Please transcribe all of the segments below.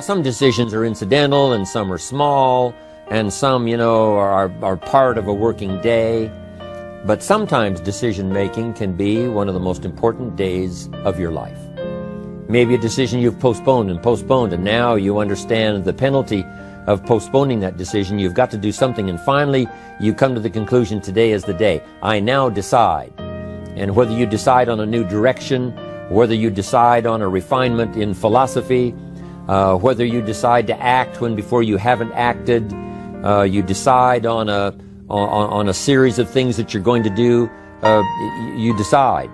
some decisions are incidental and some are small and some, are part of a working day. But sometimes decision-making can be one of the most important days of your life. Maybe a decision you've postponed, and now you understand the penalty of postponing that decision. You've got to do something, and finally you come to the conclusion, today is the day. I now decide. And whether you decide on a new direction, whether you decide on a refinement in philosophy, whether you decide to act when before you haven't acted, you decide on a series of things that you're going to do, you decide.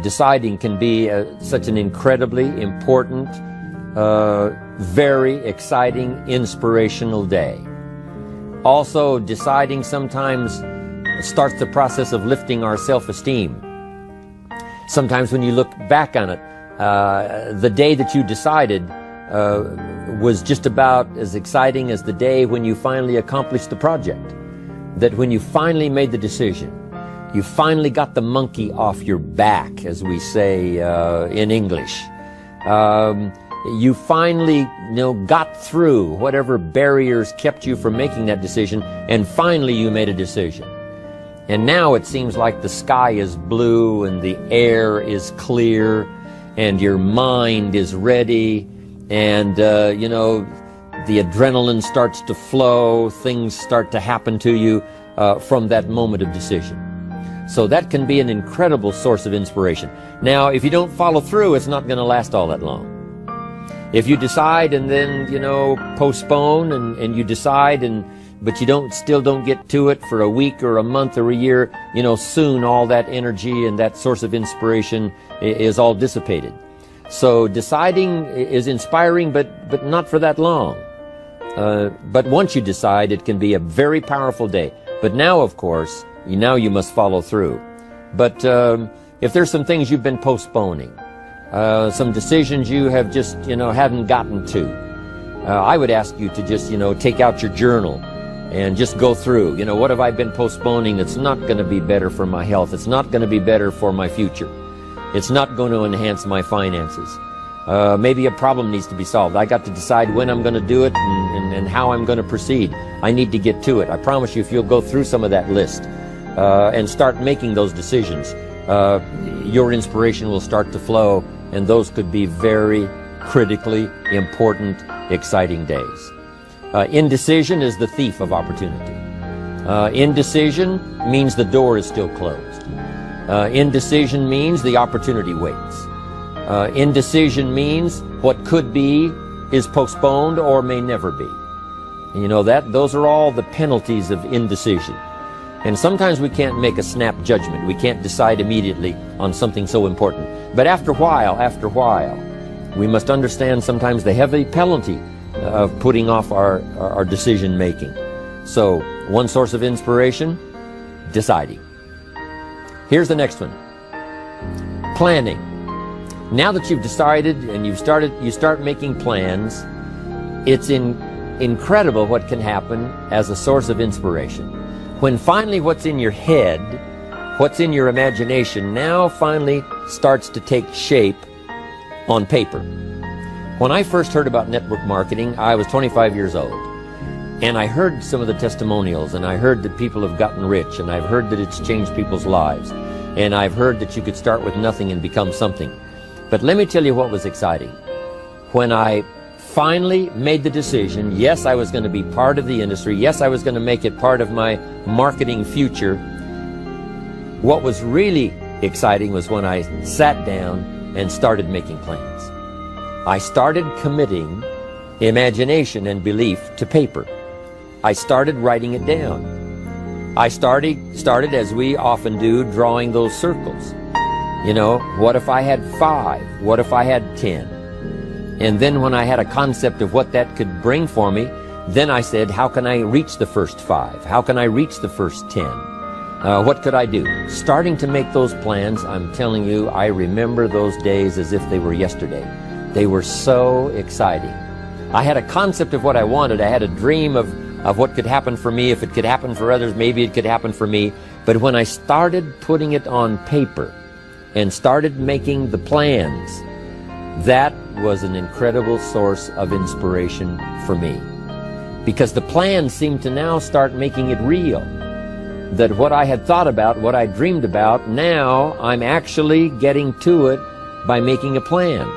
Deciding can be such an incredibly important, very exciting, inspirational day. Also, deciding sometimes starts the process of lifting our self-esteem. Sometimes when you look back on it, the day that you decided was just about as exciting as the day when you finally accomplished the project. That when you finally made the decision, you finally got the monkey off your back, as we say in English. You finally, got through whatever barriers kept you from making that decision, and finally you made a decision. And now it seems like the sky is blue and the air is clear and your mind is ready, and the adrenaline starts to flow, things start to happen to you from that moment of decision. So that can be an incredible source of inspiration. Now, if you don't follow through, it's not going to last all that long. If you decide and then, postpone and you decide but you still don't get to it for a week or a month or a year, soon all that energy and that source of inspiration is all dissipated. So deciding is inspiring, but not for that long. But once you decide, it can be a very powerful day. But now, of course, you must follow through. But if there's some things you've been postponing, some decisions you have just, haven't gotten to, I would ask you to just, take out your journal and just go through, what have I been postponing that's not going to be better for my health? It's not going to be better for my future. It's not going to enhance my finances. Maybe a problem needs to be solved. I got to decide when I'm going to do it and how I'm going to proceed. I need to get to it. I promise you, if you'll go through some of that list and start making those decisions, your inspiration will start to flow, and those could be very critically important, exciting days. Indecision is the thief of opportunity. Indecision means the door is still closed. Indecision means the opportunity waits. Indecision means what could be is postponed or may never be. Those are all the penalties of indecision. And sometimes we can't make a snap judgment. We can't decide immediately on something so important. But after a while, we must understand sometimes the heavy penalty of putting off our decision making. So, one source of inspiration, deciding. Here's the next one. Planning. Now that you've decided and you start making plans, it's incredible what can happen as a source of inspiration. When finally what's in your head, what's in your imagination, now finally starts to take shape on paper. When I first heard about network marketing, I was 25 years old. And I heard some of the testimonials, and I heard that people have gotten rich, and I've heard that it's changed people's lives. And I've heard that you could start with nothing and become something. But let me tell you what was exciting. When I finally made the decision, yes, I was going to be part of the industry, yes, I was going to make it part of my marketing future, what was really exciting was when I sat down and started making plans. I started committing imagination and belief to paper. I started writing it down. I started, as we often do, drawing those circles. What if I had 5? What if I had 10? And then when I had a concept of what that could bring for me, then I said, how can I reach the first 5? How can I reach the first 10? What could I do? Starting to make those plans, I'm telling you, I remember those days as if they were yesterday. They were so exciting. I had a concept of what I wanted. I had a dream of what could happen for me. If it could happen for others, maybe it could happen for me. But when I started putting it on paper and started making the plans, That was an incredible source of inspiration for me, because the plans seemed to now start making it real. That what I had thought about, what I dreamed about, now I'm actually getting to it by making a plan.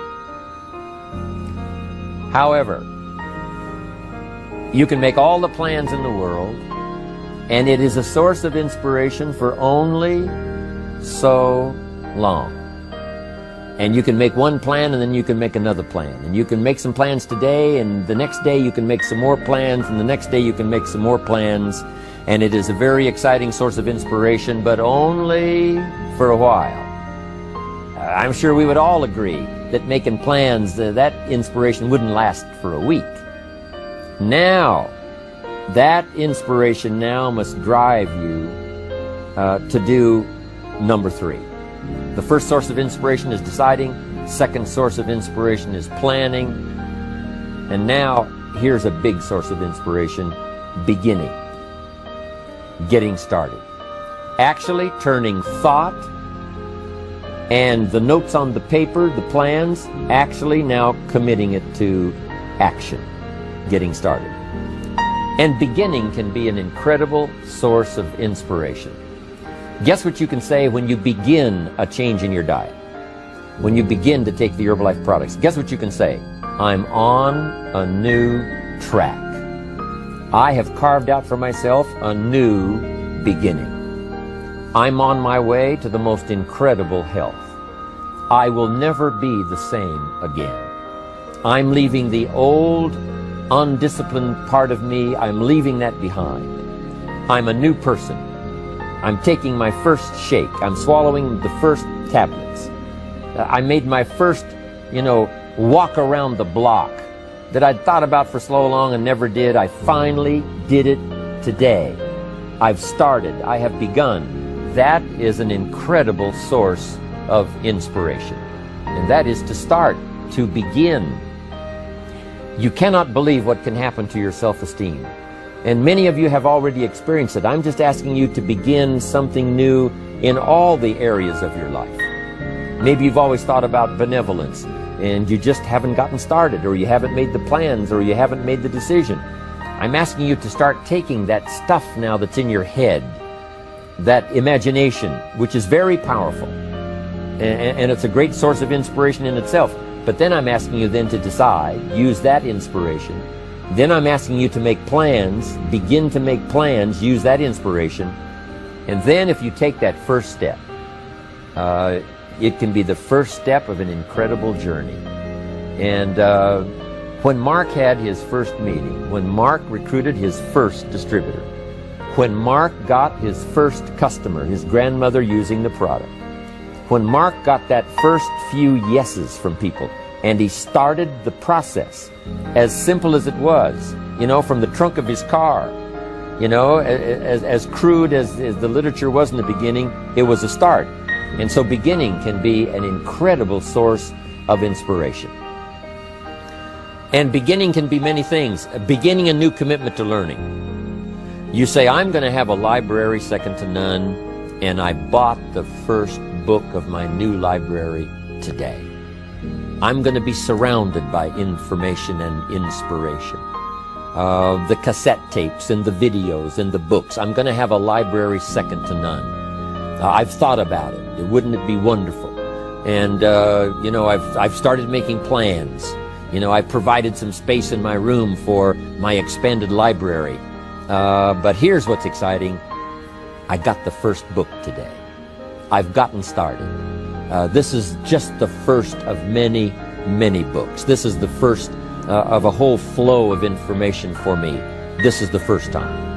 However, you can make all the plans in the world, and it is a source of inspiration for only so long. And you can make one plan, and then you can make another plan. And you can make some plans today, and the next day you can make some more plans, and the next day you can make some more plans. And it is a very exciting source of inspiration, but only for a while. I'm sure we would all agree that making plans, that inspiration wouldn't last for a week. Now, that inspiration now must drive you to do number 3. The first source of inspiration is deciding. Second source of inspiration is planning. And now, here's a big source of inspiration: beginning. Getting started. Actually turning thought and the notes on the paper, the plans, actually now committing it to action. Getting started. And beginning can be an incredible source of inspiration. Guess what you can say when you begin a change in your diet? When you begin to take the Herbalife products, guess what you can say? I'm on a new track. I have carved out for myself a new beginning. I'm on my way to the most incredible health. I will never be the same again. I'm leaving the old, undisciplined part of me. I'm leaving that behind. I'm a new person. I'm taking my first shake. I'm swallowing the first tablets. I made my first, walk around the block that I'd thought about for so long and never did. I finally did it today. I've started. I have begun. That is an incredible source of inspiration. And that is to start, to begin. You cannot believe what can happen to your self-esteem. And many of you have already experienced it. I'm just asking you to begin something new in all the areas of your life. Maybe you've always thought about benevolence, and you just haven't gotten started, or you haven't made the plans, or you haven't made the decision. I'm asking you to start taking that stuff now that's in your head, that imagination, which is very powerful, and it's a great source of inspiration in itself. But then I'm asking you then to decide, use that inspiration. Then I'm asking you to make plans, begin to make plans, use that inspiration. And then if you take that first step, it can be the first step of an incredible journey. And when Mark had his first meeting, when Mark recruited his first distributor, when Mark got his first customer, his grandmother using the product, when Mark got that first few yeses from people, and he started the process, as simple as it was, from the trunk of his car, as crude as the literature was in the beginning, it was a start. And so beginning can be an incredible source of inspiration. And beginning can be many things. Beginning a new commitment to learning. You say, I'm going to have a library second to none, and I bought the first book of my new library today. I'm going to be surrounded by information and inspiration. The cassette tapes and the videos and the books. I'm going to have a library second to none. I've thought about it. Wouldn't it be wonderful? And, I've started making plans. I provided some space in my room for my expanded library. But here's what's exciting. I got the first book today. I've gotten started. This is just the first of many, many books. This is the first of a whole flow of information for me. This is the first time.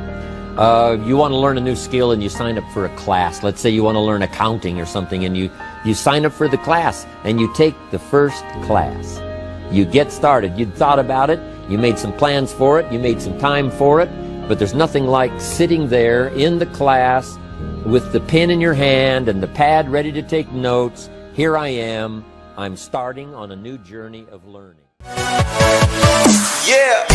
You want to learn a new skill and you sign up for a class. Let's say you want to learn accounting or something, and you sign up for the class and you take the first class. You get started. You'd thought about it. You made some plans for it. You made some time for it. But there's nothing like sitting there in the class with the pen in your hand and the pad ready to take notes. Here I am. I'm starting on a new journey of learning. Yeah.